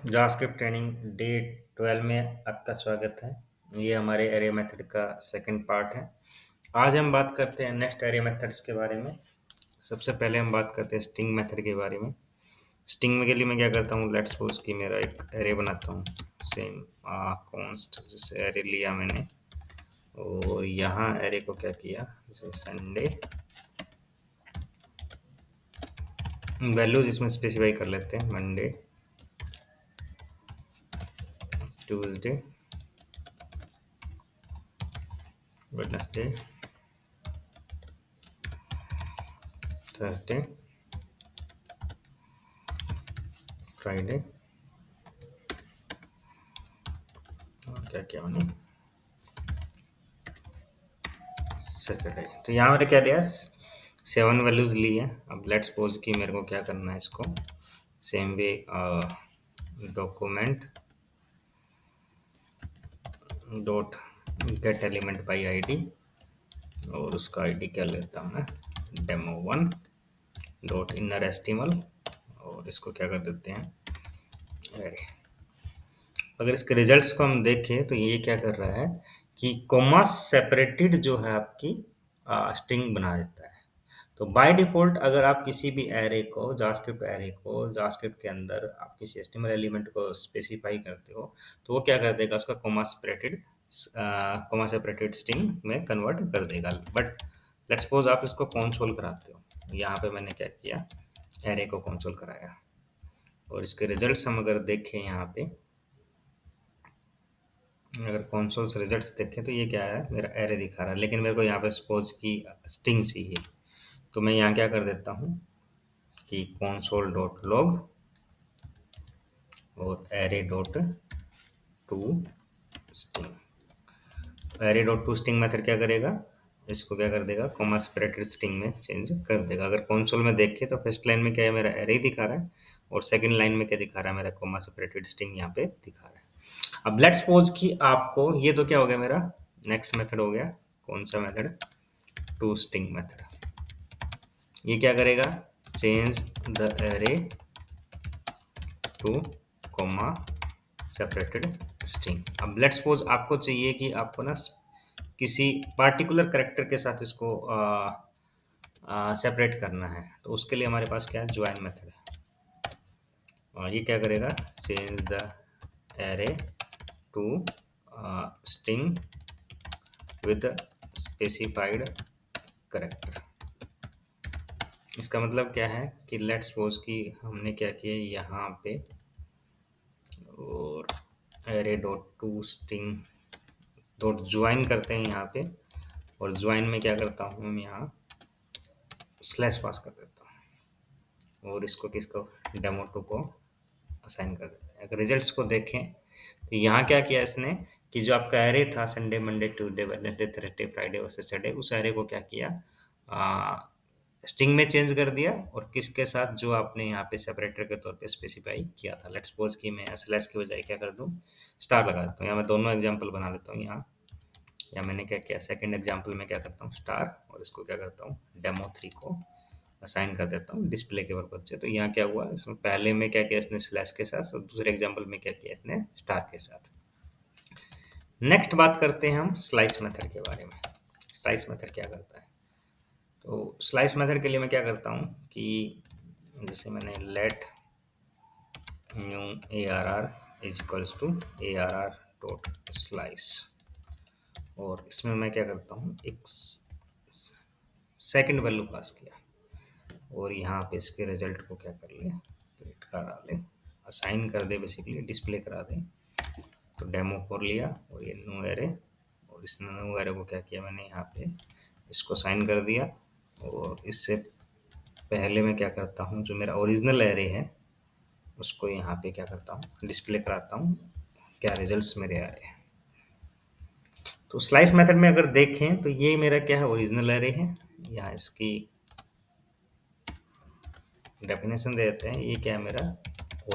JavaScript training day 12 में आपका स्वागत है। ये हमारे एरे मेथड का सेकंड पार्ट है। आज हम बात करते हैं नेक्स्ट एरे मेथड्स के बारे में। सबसे पहले हम बात करते हैं स्ट्रिंग मेथड के बारे में। स्ट्रिंग में के लिए मैं क्या करता हूँ, लेट्स सपोज कि मेरा एक एरे बनाता हूँ, सेम कॉन्स्ट जैसे एरे लिया मैंने और यहाँ एरे को क्या किया, जैसे संडे, वैल्यूज इसमें स्पेसिफाई कर लेते हैं, Monday, Tuesday, Wednesday, Thursday, Friday, और क्या क्या मैंने, सैटरडे। तो यहाँ मैंने क्या लिया, 7 वैल्यूज ली है। अब लेट्स सपोज कि मेरे को क्या करना है, इसको same way document dot gate element by ID, और उसका आईडी क्या लेता हूँ मैं, demo1 डॉट इनर एस्टिमल, और इसको क्या कर देते हैं, अरे अगर इसके रिजल्ट्स को हम देखें तो ये क्या कर रहा है कि कोमा सेपरेटेड जो है आपकी स्ट्रिंग बना देता है। तो बाय डिफॉल्ट अगर आप किसी भी एरे को, जावास्क्रिप्ट एरे को जावास्क्रिप्ट के अंदर आप किसी एचटीएमएल एलिमेंट को स्पेसिफाई करते हो, तो वो क्या कर देगा, उसका कोमा सेपरेटेड स्ट्रिंग में कन्वर्ट कर देगा। बट लेट्स सपोज आप इसको कंसोल कराते हो, यहाँ पे मैंने क्या किया, एरे को कंसोल कराया, और इसके रिजल्ट्स हम अगर देखें यहाँ पे, अगर कंसोल से रिजल्ट्स देखें तो ये क्या है, मेरा एरे दिखा रहा है, लेकिन मेरे को यहाँ पे सपोज की स्ट्रिंग चाहिए। तो मैं यहाँ क्या कर देता हूँ कि console डॉट लॉग और array dot to string. Array dot to string method क्या करेगा, इसको क्या कर देगा, कॉमा सेपरेटेड स्ट्रिंग में चेंज कर देगा। अगर कंसोल में देखें तो फर्स्ट लाइन में क्या है, मेरा एरे ही दिखा रहा है, और सेकंड लाइन में क्या दिखा रहा है, मेरा कॉमा सेपरेटेड स्ट्रिंग यहाँ पे दिखा रहा है। अब लेट्स सपोज कि आपको, ये तो क्या हो गया मेरा नेक्स्ट मेथड हो गया, कौन सा मेथड, टू स्ट्रिंग मेथड। ये क्या करेगा, change the array two comma separated string. अब लेट्स सपोज आपको चाहिए कि आपको ना किसी पार्टिकुलर करेक्टर के साथ इसको सेपरेट करना है, तो उसके लिए हमारे पास क्या है, ज्वाइन मेथड है। और ये क्या करेगा, change the array to string with specified character. इसका मतलब क्या है कि लेट्स सपोज कि हमने क्या किया यहाँ पे, और array dot to string dot join करते हैं यहाँ पे, और ज्वाइन में क्या करता हूँ मैं, यहाँ स्लैश पास कर देता हूँ, और इसको किसको, डेमो2 को असाइन कर देते हैं। अगर रिजल्ट्स को देखें तो यहाँ क्या किया इसने कि जो आपका एरे था Sunday, Monday, Tuesday, Wednesday, Thursday, Friday और सैटरडे, उस एरे को क्या किया, स्ट्रिंग में चेंज कर दिया, और किसके साथ, जो आपने यहाँ पे सेपरेटर के तौर पे स्पेसिफाई किया था। लेट्स सपोज कि मैं स्लैश की बजाय क्या कर दूँ, स्टार लगा देता हूँ। यहाँ मैं दोनों एग्जाम्पल बना लेता हूँ यहाँ, या मैंने क्या किया, सेकंड एग्जाम्पल में क्या करता हूँ, स्टार, और इसको क्या करता हूँ, डेमो3 को असाइन कर देता हूँ डिस्प्ले के पर्पज से। तो यहाँ क्या हुआ, इसमें पहले में क्या किया इसने, स्लैश के साथ, और दूसरे एग्जाम्पल में क्या किया इसने, स्टार के साथ। नेक्स्ट बात करते हैं हम स्लाइस मेथड के बारे में। स्लाइस मेथड क्या करता है, तो स्लाइस मेथड के लिए मैं क्या करता हूँ कि जैसे मैंने let new A R R is equals to A R R dot slice, और इसमें मैं क्या करता हूँ, एक सेकंड वैल्यू पास किया, और यहाँ पे इसके रिजल्ट को क्या कर ले, प्रिंट करा ले, असाइन कर दे, बेसिकली डिस्प्ले करा दे। तो डेमो4 लिया, और ये न्यू एरे, और इस न्यू एरे को क्या किया मैंने, यहाँ पे इसको असाइन कर दिया। और इससे पहले मैं क्या करता हूँ, जो मेरा ओरिजिनल एरे है उसको यहाँ पे क्या करता हूँ, डिस्प्ले कराता हूँ, क्या रिजल्ट्स मेरे आ रहे हैं। तो स्लाइस मेथड में अगर देखें तो ये मेरा क्या है, ओरिजिनल एरे है। यहाँ इसकी डेफिनेशन दे देते हैं, ये क्या है, मेरा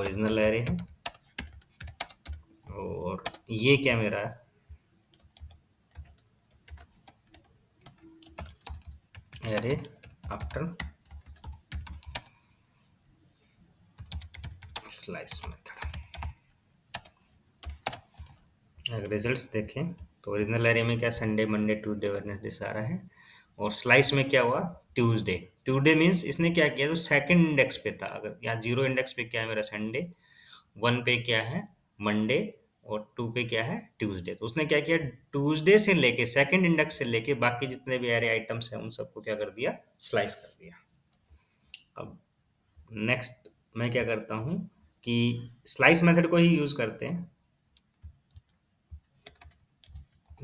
ओरिजिनल एरे है, और ये क्या मेरा एरे आफ्टर स्लाइस मेथड। अगर रिजल्ट्स देखें तो ओरिजिनल एरे में क्या संडे मंडे ट्यूसडे वेडनेसडे सारा है, और स्लाइस में क्या हुआ ट्यूसडे। ट्यूसडे मीन्स इसने क्या किया, जो सेकंड इंडेक्स पे था, अगर यहाँ जीरो इंडेक्स पे क्या है मेरा संडे, वन पे क्या है मंडे, और टू पे क्या है ट्यूसडे, तो उसने क्या किया ट्यूसडे से लेके सेकंड इंडेक्स से लेके बाकी जितने भी एरे आइटम्स हैं उन सबको क्या कर दिया, स्लाइस कर दिया। अब नेक्स्ट मैं क्या करता हूँ कि स्लाइस मेथड को ही यूज करते हैं,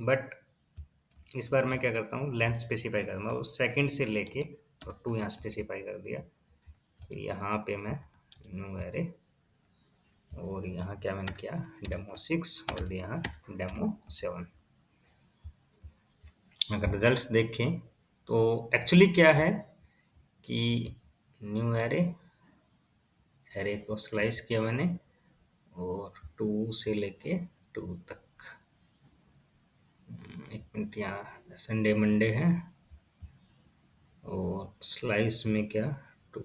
बट इस बार मैं क्या करता हूँ लेंथ स्पेसिफाई कर दूंगा, सेकंड से लेके और टू यहाँ स्पेसिफाई कर दिया। तो यहाँ पे मैं न्यू एरे, और यहाँ क्या मैंने किया डेमो 6 और यहाँ डेमो 7। अगर रिजल्ट्स देखें तो एक्चुअली क्या है कि न्यू एरे, एरे को स्लाइस किया मैंने, और टू से लेके टू तक। एक मिनट, यहाँ संडे मंडे है, और स्लाइस में क्या टू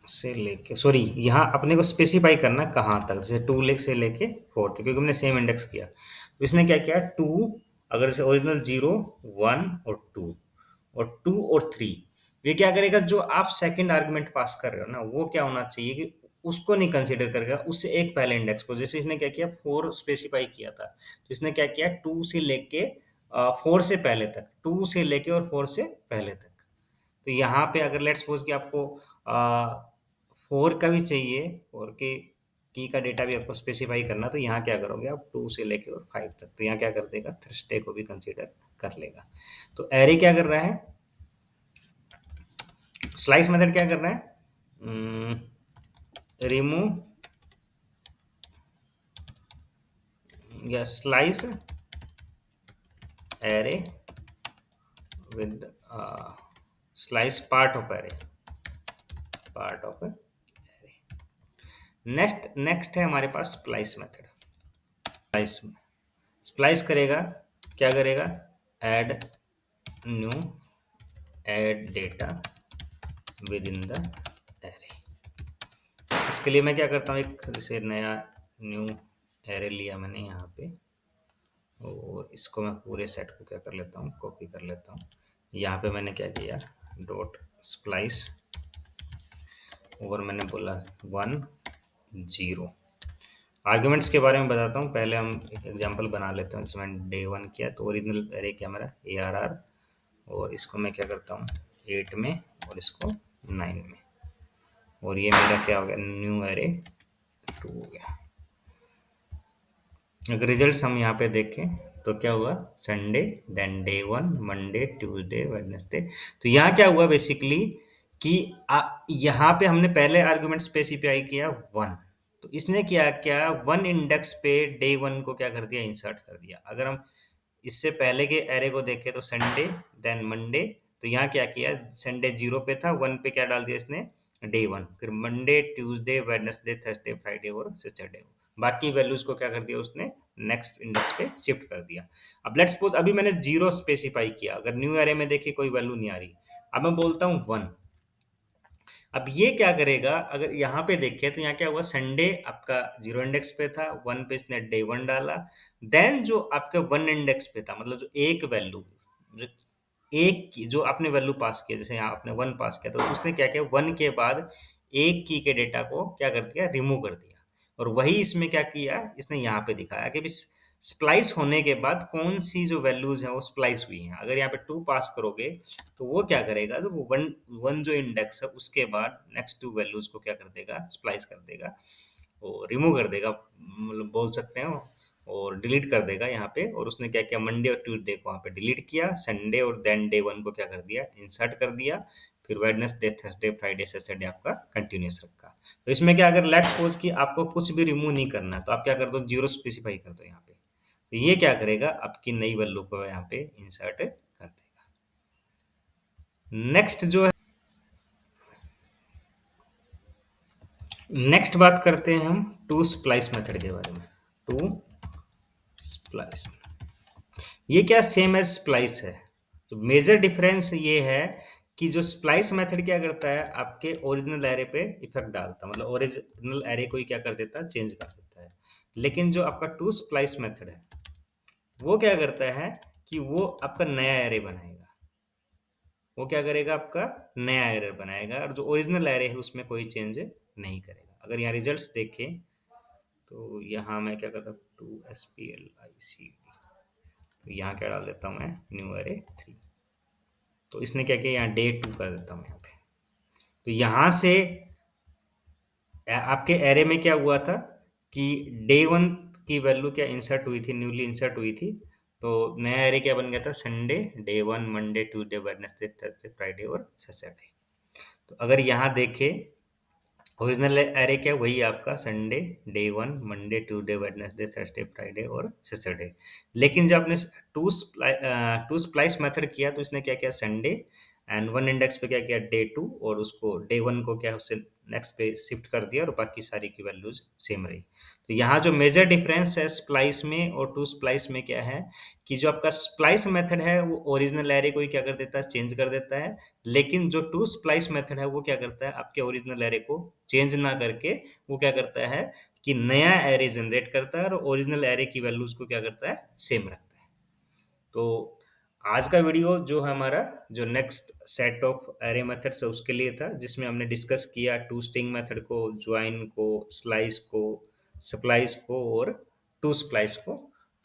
से लेके, सॉरी यहाँ अपने को स्पेसिफाई करना कहाँ तक, जैसे टू लेक से लेके फोर तक, क्योंकि हमने सेम इंडेक्स किया। तो इसने क्या किया टू, अगर जैसे ओरिजिनल जीरो वन और टू और थ्री, ये क्या करेगा जो आप सेकंड आर्गुमेंट पास कर रहे हो ना वो क्या होना चाहिए कि उसको नहीं कंसीडर करेगा, उससे एक पहले इंडेक्स को। जैसे इसने क्या किया फोर स्पेसिफाई किया था, तो इसने क्या किया टू से लेके फोर से पहले तक, टू से लेके और फोर से पहले तक। तो यहाँ पे अगर लेट्स सपोज कि आपको फोर का भी चाहिए, फोर के की का डेटा भी आपको स्पेसिफाई करना, तो यहाँ क्या करोगे आप टू से लेके और फाइव तक, तो यहाँ क्या कर देगा थर्सडे को भी कंसीडर कर लेगा। तो एरे क्या कर रहा है, स्लाइस मेथड क्या कर रहा है, रिमूव या slice array with slice part of array, part of array. Next next है हमारे पास स्प्लाइस मेथड। स्प्लाइस स्प्लाइस करेगा, क्या करेगा add new add data with in the array. इसके लिए मैं क्या करता हूँ, एक जैसे नया न्यू एरे लिया मैंने यहाँ पे, और इसको मैं पूरे सेट को क्या कर लेता हूँ कॉपी कर लेता हूँ। यहाँ पे मैंने क्या किया डॉट स्प्लाइस, और मैंने बोला वन जीरो। आर्ग्यूमेंट्स के बारे में बताता हूँ, पहले हम एक एग्जांपल बना लेते हैं। जिसमें मैंने डे वन किया तो ओरिजिनल एरे क्या मेरा ARR, और इसको मैं क्या करता हूँ 8 में और इसको 9 में, और ये मेरा क्या हो गया न्यू एरे 2 हो गया। अगर रिजल्ट्स हम यहाँ पे देखें तो क्या हुआ Sunday, then day one Monday Tuesday Wednesday. तो यहाँ क्या हुआ बेसिकली कि यहाँ पे हमने पहले आर्गुमेंट स्पेसिफाई किया वन, तो इसने क्या क्या वन इंडेक्स पे डे वन को क्या कर दिया इंसर्ट कर दिया। अगर हम इससे पहले के एरे को देखें तो संडे देन मंडे, तो यहाँ क्या किया संडे जीरो पे था, वन पे क्या डाल दिया इसने डे वन, फिर Monday Tuesday Wednesday Thursday Friday और सैटरडे, बाकी वैल्यूज को क्या कर दिया उसने नेक्स्ट इंडेक्स पे शिफ्ट कर दिया। अब लेट्स सपोज अभी मैंने जीरो स्पेसिफाई किया, अगर न्यू एरे में देखिए कोई वैल्यू नहीं आ रही, अब मैं बोलता हूँ वन। अब ये क्या करेगा, अगर यहाँ पे देखें तो यहाँ क्या हुआ संडे आपका जीरो इंडेक्स पे था, वन पे इसने डे वन डाला, देन जो आपका वन इंडेक्स पे था, मतलब जो एक वैल्यू, जो एक की जो आपने वैल्यू पास किया, जैसे यहाँ आपने वन पास किया, तो उसने क्या किया वन के बाद एक की के डेटा को क्या कर दिया रिमूव कर दिया। और वही इसमें क्या किया इसने यहाँ पे दिखाया कि स्प्लाइस होने के बाद कौन सी जो वैल्यूज हैं वो स्प्लाइस हुई हैं। अगर यहाँ पे टू पास करोगे तो वो क्या करेगा, जो वन वन जो इंडेक्स है उसके बाद नेक्स्ट टू वैल्यूज को क्या कर देगा स्प्लाइस कर देगा, वो रिमूव कर देगा, मतलब बोल सकते हैं, और डिलीट कर देगा यहाँ पे। और उसने क्या किया मंडे और ट्यूसडे को वहाँ पे डिलीट किया, संडे और देन डे वन को क्या कर दिया इंसर्ट कर दिया, फिर वेडनेसडे थर्सडे फ्राइडे सैटरडे आपका कंटिन्यूस रखा। तो इसमें क्या, अगर लेट्स सपोज कि आपको कुछ भी रिमूव नहीं करना तो आप क्या कर दो जीरो स्पेसिफाई कर दो यहाँ पे, तो ये क्या करेगा आपकी नई वैल्यू को यहाँ पे इंसर्ट कर देगा। नेक्स्ट जो है, नेक्स्ट बात करते हैं हम टू स्प्लाइस मेथड के बारे में। टू स्प्लाइस, ये क्या सेम एज स्प्लाइस है। तो मेजर डिफरेंस ये है कि जो स्प्लाइस मेथड क्या करता है, आपके ओरिजिनल एरे पे इफेक्ट डालता है, मतलब ओरिजिनल एरे को ही क्या कर देता है, चेंज कर देता है। लेकिन जो आपका टू स्प्लाइस मेथड है वो क्या करता है कि वो आपका नया एरे बनाएगा। वो क्या करेगा, आपका नया एरे बनाएगा, और जो ओरिजिनल एरे है उसमें कोई चेंज नहीं करेगा। अगर यहाँ रिजल्ट्स देखें तो यहाँ मैं क्या करता हूँ, 2 SPLICD, तो यहाँ क्या डाल देता हूँ मैं, न्यू एरे 3। तो इसने क्या किया, यहाँ डे 2 कर देता हूँ यहाँ पे। तो यहाँ से आपके एरे में क्या हुआ था कि डे 1 की वैल्यू क्या इंसर्ट हुई थी, न्यूली इंसर्ट हुई थी। तो नया एरे क्या बन गया था, Sunday, day 1, Monday, Tuesday, Wednesday, Thursday, Friday और सैटरडे। तो अगर यहाँ देखें, ओरिजिनल एरे क्या, वही आपका Sunday, day 1, Monday, Tuesday, Wednesday, Thursday, Friday और सैटरडे। लेकिन जब आपने टू स्प्लाइस मेथड किया तो इसने क्या किया, संडे एंड वन इंडेक्स पे क्या किया, डे 2, और उसको डे 1 को क्या उससे नेक्स्ट पे शिफ्ट कर दिया, और बाकी सारी की वैल्यूज सेम रही। तो यहाँ जो मेजर डिफरेंस है स्प्लाइस में और टू स्प्लाइस में क्या है कि जो आपका स्प्लाइस मेथड है वो ओरिजिनल एरे को ही क्या कर देता है, चेंज कर देता है। लेकिन जो टू स्प्लाइस मेथड है वो क्या करता है, आपके ओरिजिनल एरे को चेंज ना करके वो क्या करता है कि नया एरे जनरेट करता है, और ओरिजिनल एरे की वैल्यूज को क्या करता है, सेम रखता है। तो आज का वीडियो जो है हमारा, जो next set of array methods है उसके लिए था, जिसमें हमने डिस्कस किया टू स्ट्रिंग मेथड को, ज्वाइन को, स्लाइस को, स्प्लाइस को और टू स्प्लाइस को।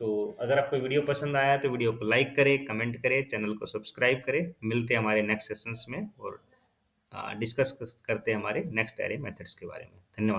तो अगर आपको वीडियो पसंद आया तो वीडियो को लाइक करें, कमेंट करें, चैनल को सब्सक्राइब करें। मिलते हैं हमारे नेक्स्ट सेशंस में और डिस्कस करते हैं हमारे नेक्स्ट एरे मेथड्स के बारे में। धन्यवाद।